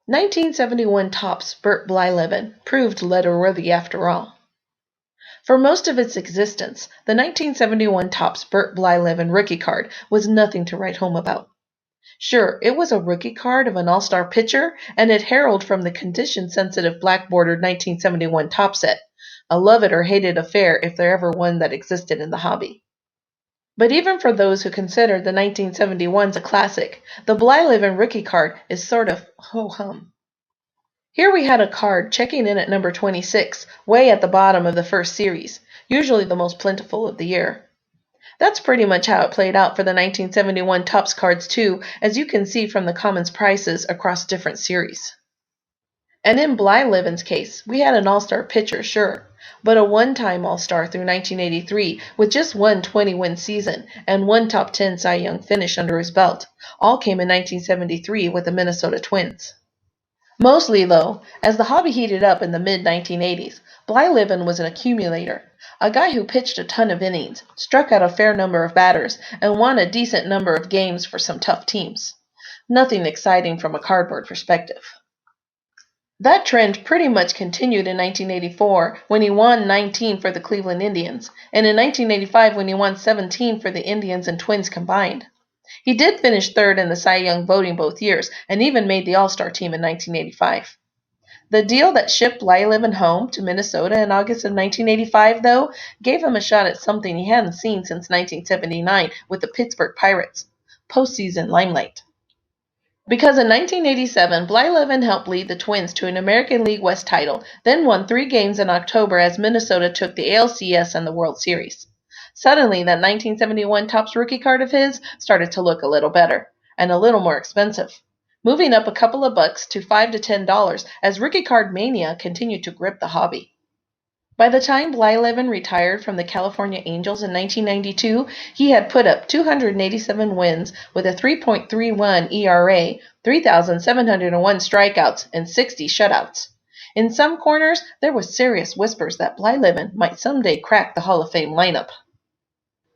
1971 Topps Bert Blyleven proved letter-worthy after all. For most of its existence, the 1971 Topps Bert Blyleven rookie card was nothing to write home about. Sure, it was a rookie card of an all-star pitcher, and it heralded from the condition-sensitive black-bordered 1971 Topps set, a love-it-or-hate-it affair if there ever one that existed in the hobby. But even for those who consider the 1971s a classic, the Blyleven rookie card is sort of ho-hum. Here we had a card checking in at number 26, way at the bottom of the first series, usually the most plentiful of the year. That's pretty much how it played out for the 1971 Topps cards too, as you can see from the commons prices across different series. And in Blyleven's case, we had an all-star pitcher, sure, but a one-time all-star through 1983 with just one 20-win season and one top 10 Cy Young finish under his belt, all came in 1973 with the Minnesota Twins. Mostly, though, as the hobby heated up in the mid-1980s, Blyleven was an accumulator, a guy who pitched a ton of innings, struck out a fair number of batters, and won a decent number of games for some tough teams. Nothing exciting from a cardboard perspective. That trend pretty much continued in 1984 when he won 19 for the Cleveland Indians, and in 1985 when he won 17 for the Indians and Twins combined. He did finish third in the Cy Young voting both years, and even made the All-Star team in 1985. The deal that shipped Blyleven home to Minnesota in August of 1985, though, gave him a shot at something he hadn't seen since 1979 with the Pittsburgh Pirates: postseason limelight. Because in 1987, Blyleven helped lead the Twins to an American League West title, then won 3 games in October as Minnesota took the ALCS and the World Series. Suddenly, that 1971 Topps rookie card of his started to look a little better, and a little more expensive, moving up a couple of bucks to $5 to $10 as rookie card mania continued to grip the hobby. By the time Blyleven retired from the California Angels in 1992, he had put up 287 wins with a 3.31 ERA, 3,701 strikeouts, and 60 shutouts. In some corners, there was serious whispers that Blyleven might someday crack the Hall of Fame lineup.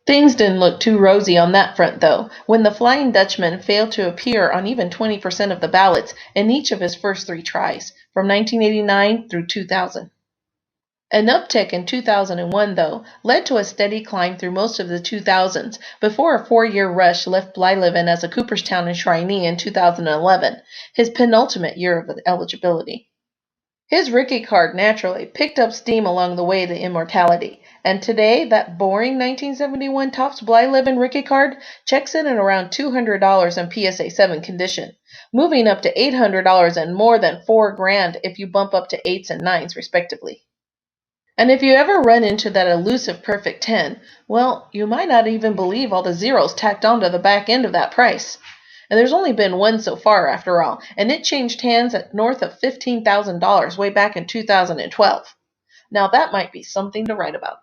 Things didn't look too rosy on that front, though, when the Flying Dutchman failed to appear on even 20% of the ballots in each of his first 3 tries, from 1989 through 2000. An uptick in 2001, though, led to a steady climb through most of the 2000s before a 4-year rush left Blyleven as a Cooperstown enshrinee in 2011, his penultimate year of eligibility. His rookie card naturally picked up steam along the way to immortality, and today that boring 1971 Topps Blyleven rookie card checks in at around $200 in PSA 7 condition, moving up to $800 and more than $4,000 if you bump up to 8s and 9s respectively. And if you ever run into that elusive perfect 10, well, you might not even believe all the zeros tacked onto the back end of that price. And there's only been one so far, after all, and it changed hands at north of $15,000 way back in 2012. Now that might be something to write about.